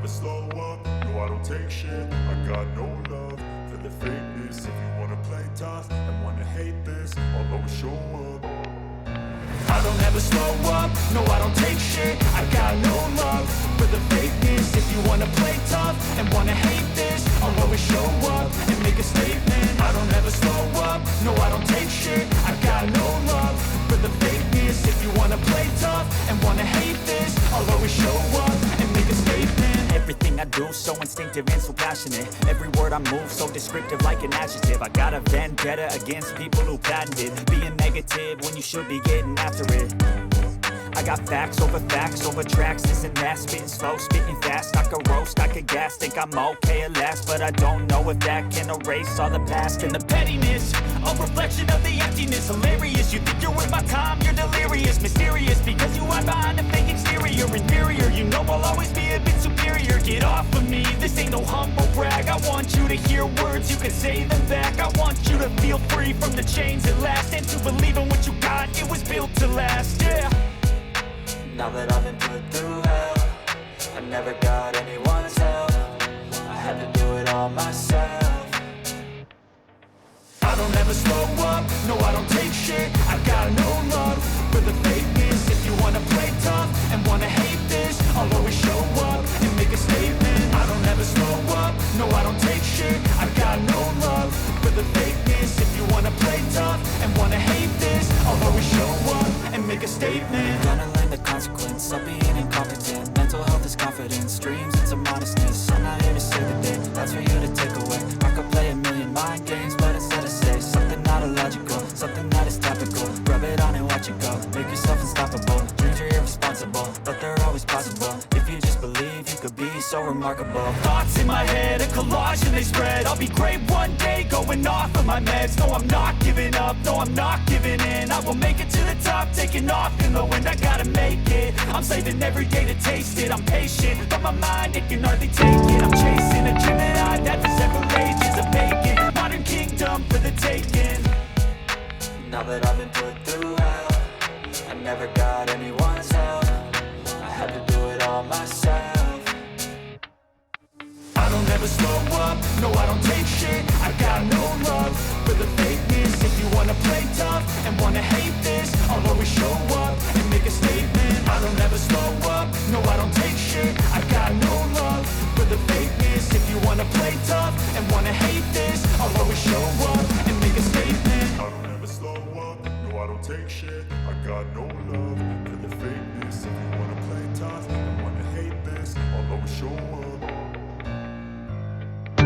slow up, no I don't take shit. I got no love for the fakeness. If you wanna play tough and wanna hate this, I'll always show up. I don't ever slow up, no I don't take shit. I got no love for the fakeness. If you wanna play tough and wanna hate this, I'll always show up and make a statement. I don't ever slow up, no I don't take shit. I got no love for the fakeness. If you wanna play tough and wanna hate this, I'll always show up and make a statement. Everything I do so instinctive and so passionate. Every word I move so descriptive like an adjective. I got a vendetta against people who patented being negative when you should be getting after it. I got facts over tracks, this and that. Spitting slow, spitting fast, I could roast, I could gas. Think I'm okay at last, but I don't know if that can erase all the past. And the pettiness, a reflection of the emptiness. Hilarious, you think you're worth my time, you're delirious. Mysterious, because you hide behind a fake exterior. Inferior, you know I'll always be a bit superior. Get off of me, this ain't no humble brag. I want you to hear words, you can say them back. I want you to feel free from the chains at last, and to believe in what you got, it was built to last, yeah. Now that I've been put through hell, I never got anyone's help. I had to do it all myself. I don't ever slow up, no I don't take shit. I got no love for the fakeness. If you wanna play tough and wanna hate this, I'll always show up and make a statement. I don't ever slow up, no I don't take shit. I got no love for the fakeness. If you wanna play tough and wanna hate this, I'll always show up and make a statement. Gonna learn the consequence of being incompetent. Mental health is confidence, dreams and some modestness. I'm not here to save the day, that's for you to take away. I could play a million mind games, but instead I say something not illogical, something that is topical. Rub it on and watch it go, make yourself unstoppable. Dreams are irresponsible, but they're always possible. If you just believe, you could be so remarkable. Thoughts in my head, a collage and they spread. I'll be great one day, going off of my meds. No, I'm not giving up, no, I'm not giving in. I will make it to the top, taking off in the wind. I gotta make it, I'm saving every day to taste it. I'm patient, but my mind, it can hardly take it. I'm chasing a dream that I've had for several ages of making. Modern kingdom for the taking. Now that I've been put through hell, I never got anyone's help. I had to do it all myself. I don't ever slow up, no I don't take shit. I got no love for the fakeness. If you wanna play tough and wanna hate this, I'll always show up and make a statement. I don't ever slow up, no I don't take shit. I got no love for the fakeness. If you wanna play tough and wanna hate this, I'll always show up and make a statement. I don't ever slow up, no I don't take shit. I got no love